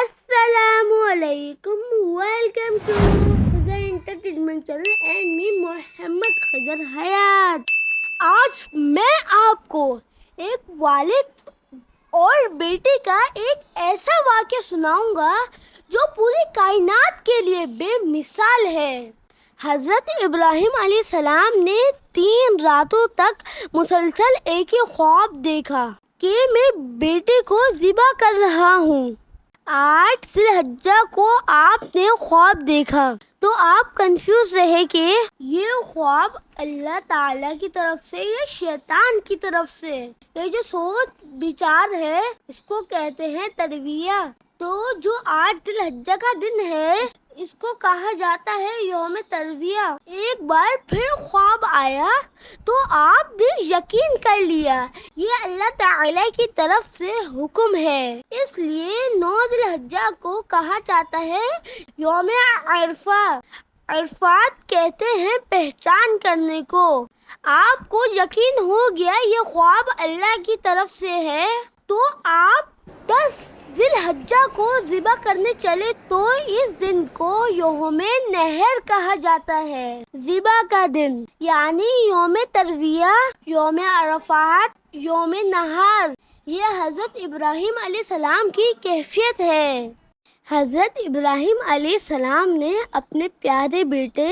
السلام علیکم، welcome to Khizar entertainment channel and me Muhammad Khizar Hayat. آج میں آپ کو ایک والد اور بیٹے کا ایک ایسا واقعہ سناؤں گا جو پوری کائنات کے لیے بے مثال ہے۔ حضرت ابراہیم علیہ السلام نے 3 راتوں تک مسلسل ایک ہی خواب دیکھا کہ میں بیٹے کو ذبح کر رہا ہوں۔ 8 ذی الحجہ کو آپ نے خواب دیکھا تو آپ کنفیوز رہے کہ یہ خواب اللہ تعالیٰ کی طرف سے یا شیطان کی طرف سے۔ یہ جو سوچ بچار ہے اس کو کہتے ہیں ترویہ۔ تو جو 8 ذی الحجہ کا دن ہے اس کو کہا جاتا ہے یوم ترویہ۔ ایک بار پھر خواب آیا تو آپ نے یقین کر لیا یہ اللہ تعالیٰ کی طرف سے حکم ہے، اس لیے 9 ذی الحجہ کو کہا جاتا ہے یوم عرفہ۔ عرفات کہتے ہیں پہچان کرنے کو۔ آپ کو یقین ہو گیا یہ خواب اللہ کی طرف سے ہے تو آپ 10 ذی الحجہ کو ذبح کرنے چلے تو اس دن کو یوم نحر کہا جاتا ہے، ذبح کا دن، یعنی یوم ترویہ، یوم عرفات، یوم نحر۔ یہ حضرت ابراہیم علیہ السلام کی کیفیت ہے۔ حضرت ابراہیم علیہ السلام نے اپنے پیارے بیٹے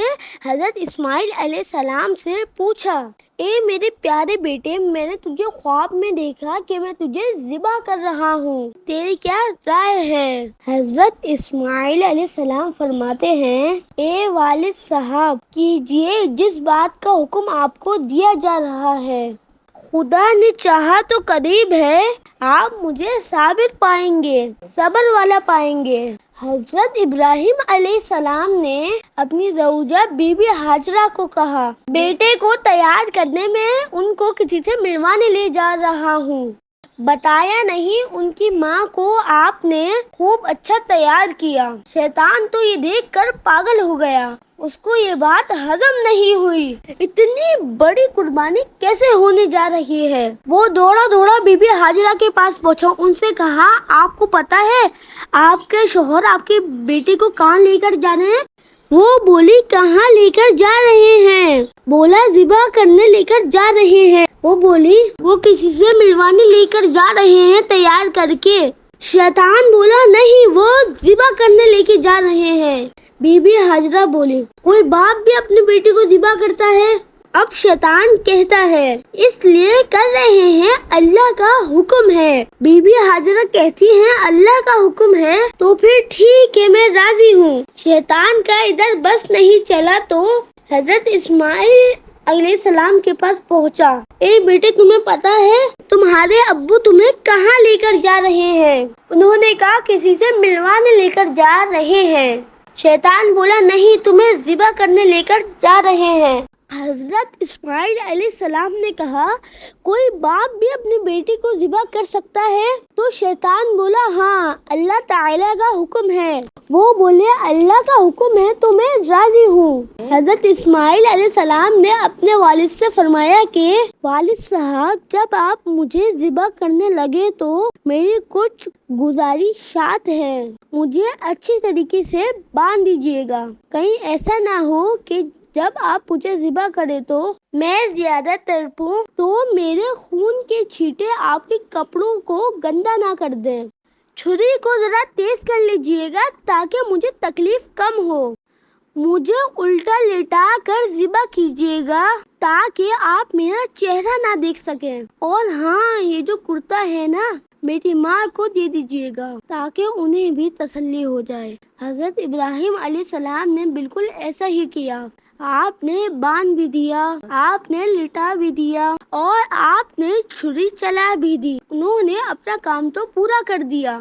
حضرت اسماعیل علیہ السلام سے پوچھا، اے میرے پیارے بیٹے، میں نے تجھے خواب میں دیکھا کہ میں تجھے ذبح کر رہا ہوں، تیری کیا رائے ہے؟ حضرت اسماعیل علیہ السلام فرماتے ہیں، اے والد صاحب، کیجئے جس بات کا حکم آپ کو دیا جا رہا ہے، خدا نے چاہا تو قریب ہے، آپ مجھے صابر پائیں گے، صبر والا پائیں گے۔ حضرت ابراہیم علیہ السلام نے اپنی زوجہ بی بی ہاجرہ کو کہا، بیٹے کو تیار کرنے میں ان کو کسی سے ملوانے لے جا رہا ہوں۔ بتایا نہیں ان کی ماں کو آپ نے خوب اچھا تیار کیا۔ شیطان تو یہ دیکھ کر پاگل ہو گیا، اس کو یہ بات ہضم نہیں ہوئی، اتنی بڑی قربانی کیسے ہونے جا رہی ہے۔ وہ دوڑا بی بی ہاجرہ کے پاس پہنچا، ان سے کہا، آپ کو پتا ہے آپ کے شوہر آپ کے بیٹے کو کہاں لے کر جا رہے ہیں؟ وہ بولی، کہاں لے کر جا رہے ہیں؟ بولا، ذبح کرنے لے کر جا رہے ہیں۔ وہ بولی، وہ کسی سے ملوانے لے کر جا رہے ہیں تیار کر کے۔ شیطان بولا، نہیں، وہ ذبح کرنے لے کے جا رہے ہیں۔ بی بی ہاجرہ بولی، کوئی باپ بھی اپنے بیٹے کو ذبح کرتا ہے؟ اب شیطان کہتا ہے، اس لیے کر رہے ہیں، اللہ کا حکم ہے۔ بی بی ہاجرہ کہتی ہیں، اللہ کا حکم ہے تو پھر ٹھیک ہے، میں راضی ہوں۔ شیطان کا ادھر بس نہیں چلا تو حضرت اسماعیل علیہ السلام کے پاس پہنچا، اے بیٹے، تمہیں پتا ہے تمہارے ابو تمہیں کہاں لے کر جا رہے ہیں؟ انہوں نے کہا کسی سے ملوانے لے کر جا رہے ہیں۔ شیطان بولا، نہیں، تمہیں ذبح کرنے لے کر جا رہے ہیں۔ حضرت اسماعیل علیہ السلام نے کہا، کوئی باپ بھی اپنے بیٹے کو ذبح کر سکتا ہے؟ تو شیطان بولا، ہاں، اللہ تعالیٰ کا حکم ہے۔ وہ بولے، اللہ کا حکم ہے تو میں راضی ہوں۔ حضرت اسماعیل علیہ السلام نے اپنے والد سے فرمایا کہ والد صاحب، جب آپ مجھے ذبح کرنے لگے تو میری کچھ گزارشات ہیں، مجھے اچھی طریقے سے باندھ دیجیے گا، کہیں ایسا نہ ہو کہ جب آپ مجھے ذبح کریں تو میں زیادہ تڑپوں تو میرے خون کے چھینٹے آپ کے کپڑوں کو گندا نہ کر دیں۔ چھری کو ذرا تیز کر لیجیے گا تاکہ مجھے تکلیف کم ہو۔ مجھے الٹا لٹا کر ذبح کیجیے گا تاکہ آپ میرا چہرہ نہ دیکھ سکیں، اور ہاں، یہ جو کرتا ہے نا، میری ماں کو دے دیجیے گا تاکہ انہیں بھی تسلی ہو جائے۔ حضرت ابراہیم علیہ السلام نے بالکل ایسا ہی کیا۔ آپ نے باندھ بھی دیا، آپ نے لٹا بھی دیا، اور آپ نے چھری چلا بھی دی۔ انہوں نے اپنا کام تو پورا کر دیا،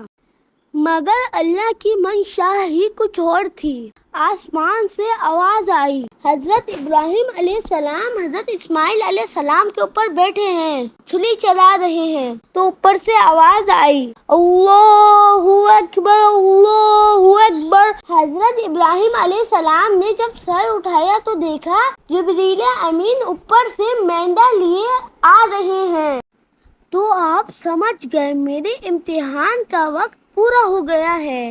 مگر اللہ کی منشا ہی کچھ اور تھی۔ آسمان سے آواز آئی، حضرت ابراہیم علیہ السلام حضرت اسماعیل علیہ السلام کے اوپر بیٹھے ہیں، چھری چلا رہے ہیں، تو اوپر سے آواز آئی، اللہ اکبر، اللہ اکبر۔ حضرت ابراہیم علیہ السلام نے جب سر اٹھایا تو دیکھا جبریل امین اوپر سے مینڈا لیے آ رہے ہیں۔ تو آپ سمجھ گئے میرے امتحان کا وقت پورا ہو گیا ہے۔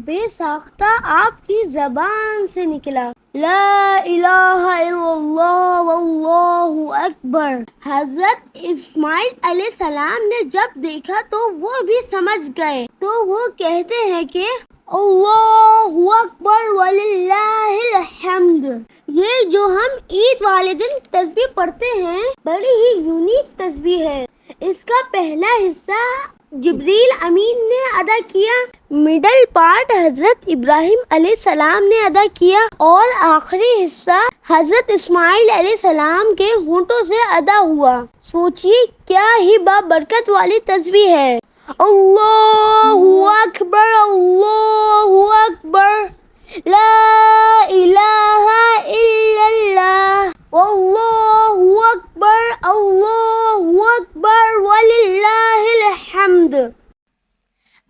بے ساختہ آپ کی زبان سے نکلا لا الہ الا اللہ واللہ اکبر۔ حضرت اسماعیل علیہ السلام نے جب دیکھا تو وہ بھی سمجھ گئے، تو وہ کہتے ہیں کہ اللہ اکبر وللہ الحمد۔ یہ جو ہم عید والے دن تسبیح پڑھتے ہیں بڑی ہی یونیک تسبیح ہے۔ اس کا پہلا حصہ جبریل امین نے ادا کیا، مڈل پارٹ حضرت ابراہیم علیہ السلام نے ادا کیا اور آخری حصہ حضرت اسماعیل علیہ السلام کے ہونٹوں سے ادا ہوا۔ سوچئے کیا ہی بابرکت والی تسبیح ہے۔ اللہ اکبر اللہ اکبر لا الہ الا اللہ واللہ اکبر اللہ اکبر وللہ الحمد۔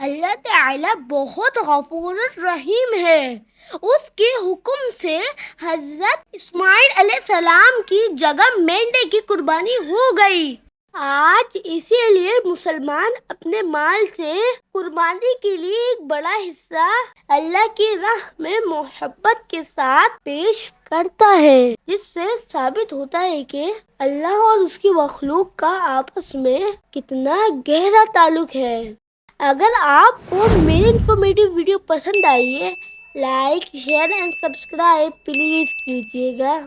اللہ تعالی بہت غفور الرحیم ہے۔ اس کے حکم سے حضرت اسماعیل علیہ السلام کی جگہ مینڈے کی قربانی ہو گئی۔ آج اسی لیے مسلمان اپنے مال سے قربانی کے لیے ایک بڑا حصہ اللہ کی راہ میں محبت کے ساتھ پیش کرتا ہے، جس سے ثابت ہوتا ہے کہ اللہ اور اس کی مخلوق کا آپس میں کتنا گہرا تعلق ہے۔ اگر آپ کو میری انفارمیٹیو ویڈیو پسند آئی ہے، like share and subscribe please کیجیے گا۔